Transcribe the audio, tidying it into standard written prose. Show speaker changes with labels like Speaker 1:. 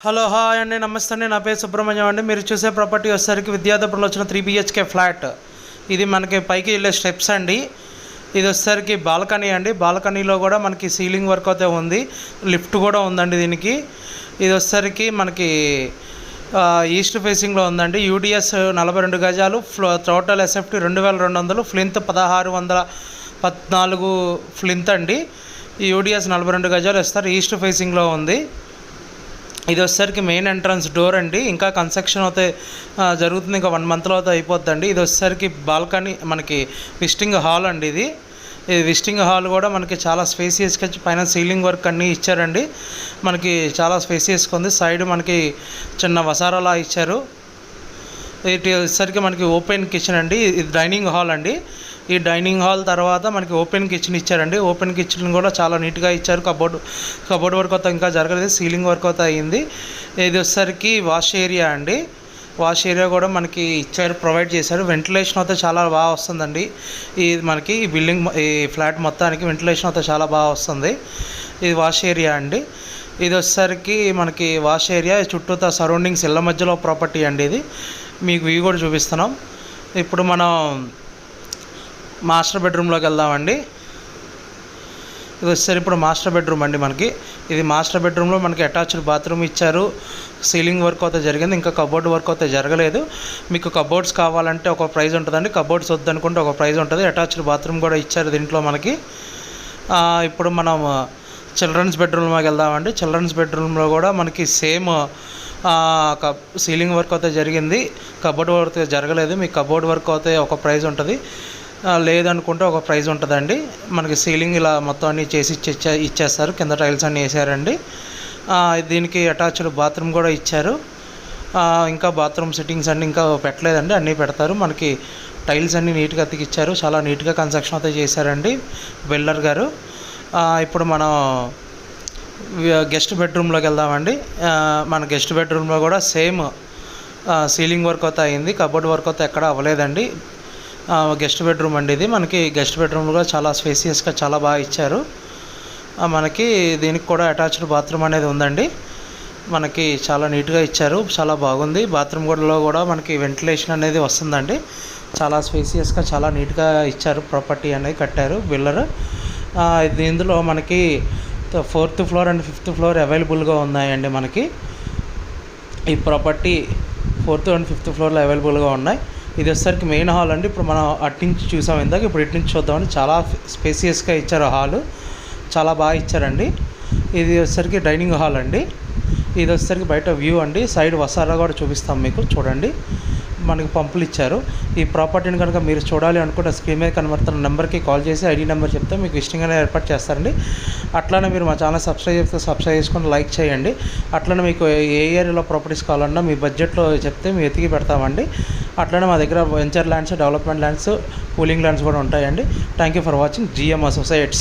Speaker 1: Hello hi అండి, నమస్తే అండి. నా పేరు సుబ్రహ్మణ్యం అండి. మీరు చూసే ప్రాపర్టీ వచ్చేసరికి విద్యార్థులు వచ్చిన 3 BHK ఫ్లాట్. ఇది మనకి పైకి వెళ్ళే స్టెప్స్ అండి. ఇది వచ్చేసరికి బాల్కనీ అండి. బాల్కనీలో కూడా మనకి సీలింగ్ వర్క్ అయితే ఉంది, లిఫ్ట్ కూడా ఉందండి దీనికి. ఇది వచ్చేసరికి మనకి ఈస్ట్ ఫేసింగ్లో ఉందండి. యూడిఎస్ 42 గజాలు, టోటల్ ఎస్ఎఫ్టీ 2200, ఫ్లింత్ 1614 ఫ్లింత్ అండి. ఈ యూడిఎస్ 42 గజాలు ఇస్తారు. ఈస్ట్ ఫేసింగ్లో ఉంది. ఇది వచ్చేసరికి మెయిన్ ఎంట్రన్స్ డోర్ అండి. ఇంకా కన్స్ట్రక్షన్ అయితే జరుగుతుంది, ఇంకా 1 మంత్లో అయితే అయిపోద్దండి. ఇది వచ్చేసరికి బాల్కనీ, మనకి విజిటింగ్ హాల్ అండి. ఇది విజిటింగ్ హాల్ కూడా మనకి చాలా స్పేసియస్గా, పైన సీలింగ్ వర్క్ అన్నీ ఇచ్చారండి. మనకి చాలా స్పేసియస్గా ఉంది. సైడ్ మనకి చిన్న వసారాలా ఇచ్చారు. ఇది వచ్చేసరికి మనకి ఓపెన్ కిచెన్ అండి. ఇది డైనింగ్ హాల్ అండి. ఈ డైనింగ్ హాల్ తర్వాత మనకి ఓపెన్ కిచెన్ ఇచ్చారండి. ఓపెన్ కిచెన్ కూడా చాలా నీట్గా ఇచ్చారు. కబోర్డ్ వర్క్ అయితే ఇంకా జరగలేదు, సీలింగ్ వర్క్ అయితే అయ్యింది. ఇది వచ్చేసరికి వాష్ ఏరియా అండి. వాష్ ఏరియా కూడా మనకి ఇచ్చారు, ప్రొవైడ్ చేశారు. వెంటిలేషన్ అయితే చాలా బాగా వస్తుందండి. మనకి ఈ బిల్డింగ్, ఈ ఫ్లాట్ మొత్తానికి వెంటిలేషన్ అయితే చాలా బాగా వస్తుంది. ఇది వాష్ ఏరియా అండి. ఇది వచ్చేసరికి మనకి వాష్ ఏరియా చుట్టూతా సరౌండింగ్స్ ఇళ్ళ మధ్యలో ప్రాపర్టీ అండి. ఇది మీకు వ్యూ కూడా చూపిస్తున్నాం. ఇప్పుడు మనం మాస్టర్ బెడ్రూమ్లోకి వెళ్దామండి. ఇది వచ్చేసరికి ఇప్పుడు మాస్టర్ బెడ్రూమ్ అండి. మనకి ఇది మాస్టర్ బెడ్రూమ్లో మనకి అటాచ్డ్ బాత్రూమ్ ఇచ్చారు. సీలింగ్ వర్క్ అయితే జరిగింది, ఇంకా కబోర్డ్ వర్క్ అయితే జరగలేదు. మీకు కబోర్డ్స్ కావాలంటే ఒక ప్రైస్ ఉంటుందండి, కబోర్డ్స్ వద్దనుకుంటే ఒక ప్రైస్ ఉంటుంది. అటాచ్డ్ బాత్రూమ్ కూడా ఇచ్చారు దీంట్లో మనకి. ఇప్పుడు మనం చిల్డ్రన్స్ బెడ్రూమ్లోకి వెళ్దామండి. చిల్డ్రన్స్ బెడ్రూమ్లో కూడా మనకి సేమ్ సీలింగ్ వర్క్ అయితే జరిగింది, కబోర్డ్ వర్క్ అయితే జరగలేదు. మీకు కబోర్డ్ వర్క్ అయితే ఒక ప్రైస్ ఉంటుంది, లేదనుకుంటే ఒక ప్రైజ్ ఉంటుందండి. మనకి సీలింగ్ ఇలా మొత్తం అన్నీ చేసి ఇచ్చేస్తారు. కింద టైల్స్ అన్నీ వేసారండి. దీనికి అటాచ్డ్ బాత్రూమ్ కూడా ఇచ్చారు. ఇంకా బాత్రూమ్ సిట్టింగ్స్ అన్నీ ఇంకా పెట్టలేదండి, అన్నీ పెడతారు. మనకి టైల్స్ అన్నీ నీట్గా అతికిచ్చారు. చాలా నీట్గా కన్స్ట్రక్షన్ అయితే చేశారండి బిల్డర్ గారు. ఇప్పుడు మనం గెస్ట్ బెడ్రూమ్లోకి వెళ్దామండి. మన గెస్ట్ బెడ్రూమ్లో కూడా సేమ్ సీలింగ్ వర్క్ అయితే అయింది, కబోర్డ్ వర్క్ అయితే ఎక్కడ అవ్వలేదండి. గెస్ట్ బెడ్రూమ్ అండి ఇది. మనకి గెస్ట్ బెడ్రూమ్ కూడా చాలా స్పేసియస్గా చాలా బాగా ఇచ్చారు. మనకి దీనికి కూడా అటాచ్డ్ బాత్రూమ్ అనేది ఉందండి. మనకి చాలా నీట్గా ఇచ్చారు, చాలా బాగుంది. బాత్రూమ్ కూడా మనకి వెంటిలేషన్ అనేది వస్తుందండి. చాలా స్పేసియస్గా చాలా నీట్గా ఇచ్చారు. ప్రాపర్టీ అనేది కట్టారు బిల్డర్. ఇందులో మనకి 4th floor and 5th floor అవైలబుల్గా ఉన్నాయండి. మనకి ఈ ప్రాపర్టీ 4th అండ్ 5th ఫ్లోర్లో అవైలబుల్గా ఉన్నాయి. ఇది వచ్చేసరికి మెయిన్ హాల్ అండి. ఇప్పుడు మనం అటు నుంచి చూసాం ఇందాక, ఇప్పుడు ఇటు నుంచి చూద్దామండి. చాలా స్పేసియస్గా ఇచ్చారు హాలు, చాలా బాగా ఇచ్చారండి. ఇది వచ్చేసరికి డైనింగ్ హాల్ అండి. ఇది వచ్చేసరికి బయట వ్యూ అండి. సైడ్ వసారా కూడా చూపిస్తాం మీకు, చూడండి. మనకి పంపులు ఇచ్చారు. ఈ ప్రాపర్టీని కనుక మీరు చూడాలి అనుకుంటే స్క్రీన్ మీద కనబడుతున్న నెంబర్కి కాల్ చేసి ఐడి నెంబర్ చెప్తే మీకు విజిటింగ్ ఏర్పాటు చేస్తారండి. అట్లనే మీరు మా ఛానల్ సబ్స్క్రైబ్ చేసుకొని లైక్ చేయండి. అట్లనే మీకు ఏ ఏరియాలో ప్రాపర్టీస్ కావాలన్నా మీ బడ్జెట్లో చెప్తే మేము ఎతికి పెడతామండి. అట్లనే మా దగ్గర venture lands, development lands, cooling lands కూడా ఉంటాయండి. Thank you for watching GM Associates.